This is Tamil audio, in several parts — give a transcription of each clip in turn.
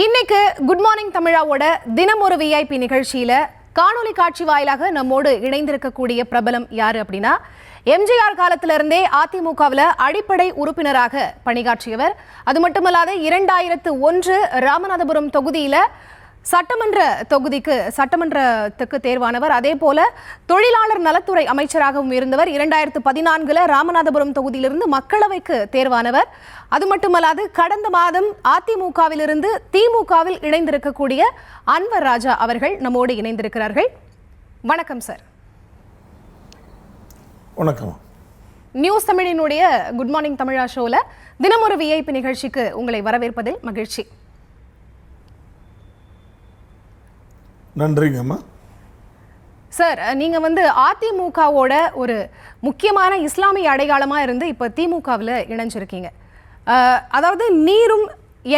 இன்னைக்கு குட் மார்னிங் தமிழாவோட தினம் ஒரு விஐபி நிகழ்ச்சியில காணொலி காட்சி வாயிலாக நம்மோடு இணைந்திருக்கக்கூடிய பிரபலம் யாரு அப்படின்னா எம்ஜிஆர் காலத்திலிருந்தே அதிமுகவில் அடிப்படை உறுப்பினராக பணியாற்றியவர். அது மட்டுமல்லாத 2001 ராமநாதபுரம் தொகுதியில சட்டமன்றத்துக்கு தேர்வானவர். அதே போல தொழிலாளர் நலத்துறை அமைச்சராகவும் இருந்தவர். 2014 ராமநாதபுரம் தொகுதியிலிருந்து மக்களவைக்கு தேர்வானவர். அது மட்டுமல்லாது கடந்த மாதம் அதிமுகவிலிருந்து திமுகவில் இணைந்திருக்கக்கூடிய அன்வர் ராஜா அவர்கள் நம்மோடு இணைந்திருக்கிறார்கள். வணக்கம் சார். வணக்கம். நியூஸ் தமிழினுடைய குட் மார்னிங் தமிழா ஷோல தினம் ஒரு விஐபி நிகழ்ச்சிக்கு உங்களை வரவேற்பதில் மகிழ்ச்சி. நன்றிங்கம்மா. சார், நீங்க அதிமுகவோட ஒரு முக்கியமான இஸ்லாமிய அடையாளமா இருந்து இப்ப திமுகவில் இணைஞ்சிருக்கீங்க. அதாவது நீரும்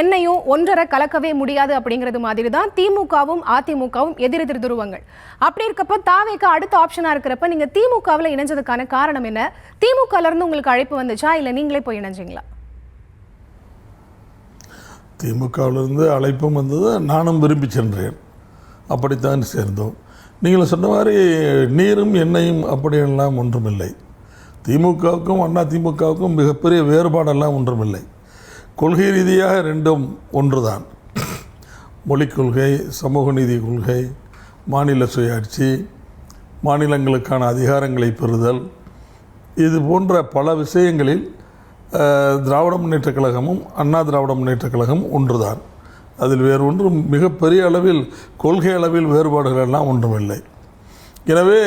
எண்ணெயும் ஒன்றரை கலக்கவே முடியாது அப்படிங்கிறது மாதிரி தான் திமுகவும் அதிமுகவும் எதிரெதிர் துருவங்கள். அப்படி இருக்கப்ப தாவேக்கு அடுத்த ஆப்ஷனா இருக்கிறப்ப நீங்க திமுகவில் இணைஞ்சதுக்கான காரணம் என்ன? திமுகல இருந்து உங்களுக்கு அழைப்பு வந்துச்சா இல்ல நீங்களே போய் இணைஞ்சிங்களா? திமுகவிலிருந்து அழைப்பும் வந்தது, நானும் விரும்பி சென்றேன். அப்படித்தான் சேர்ந்தோம். நீங்கள் சொன்ன மாதிரி நீரும் எண்ணெயும் அப்படியெல்லாம் ஒன்றுமில்லை. திமுகவுக்கும் அண்ணா திமுகவுக்கும் மிகப்பெரிய வேறுபாடெல்லாம் ஒன்றுமில்லை. கொள்கை ரீதியாக ரெண்டும் ஒன்றுதான். மொழிக் கொள்கை, சமூக நீதி கொள்கை, மாநில சுயாட்சி, மாநிலங்களுக்கான அதிகாரங்களை பெறுதல், இது போன்ற பல விஷயங்களில் திராவிட முன்னேற்றக் கழகமும் அண்ணா திராவிட முன்னேற்றக் கழகம் ஒன்றுதான். அதில் வேறு ஒன்றும் மிகப்பெரிய அளவில் கொள்கை அளவில் வேறுபாடுகள் எல்லாம் ஒன்றுமில்லை. எனவே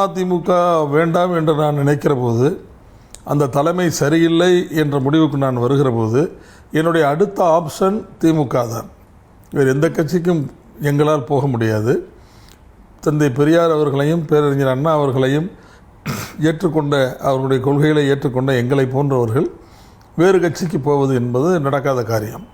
அதிமுக வேண்டாம் என்று நான் நினைக்கிற போது, அந்த தலைமை சரியில்லை என்ற முடிவுக்கு நான் வருகிற போது, என்னுடைய அடுத்த ஆப்ஷன் திமுக தான். வேறு எந்த கட்சிக்கும் எங்களால் போக முடியாது. தந்தை பெரியார் அவர்களையும் பேரறிஞர் அண்ணா அவர்களையும் ஏற்றுக்கொண்ட, அவர்களுடைய கொள்கைகளை ஏற்றுக்கொண்ட எங்களை போன்றவர்கள் வேறு கட்சிக்கு போவது என்பது நடக்காத காரியம்.